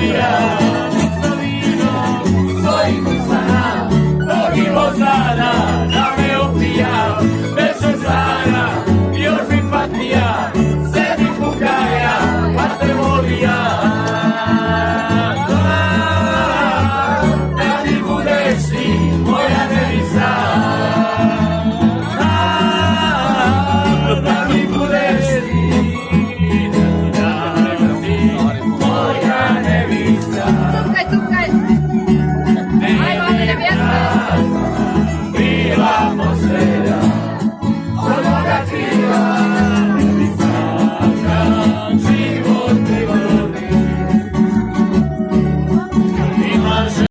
novia, soy gusana, Bogi Bozana, dame opija, beso sana, još mi patija, sedi pukaja, pa te volija. Da mi budeš ti, moja nevista, da mi budeš ti, moja nevista. Cupkaj, ajmo, Amina, vjetra. Bila postelja, od moga krila.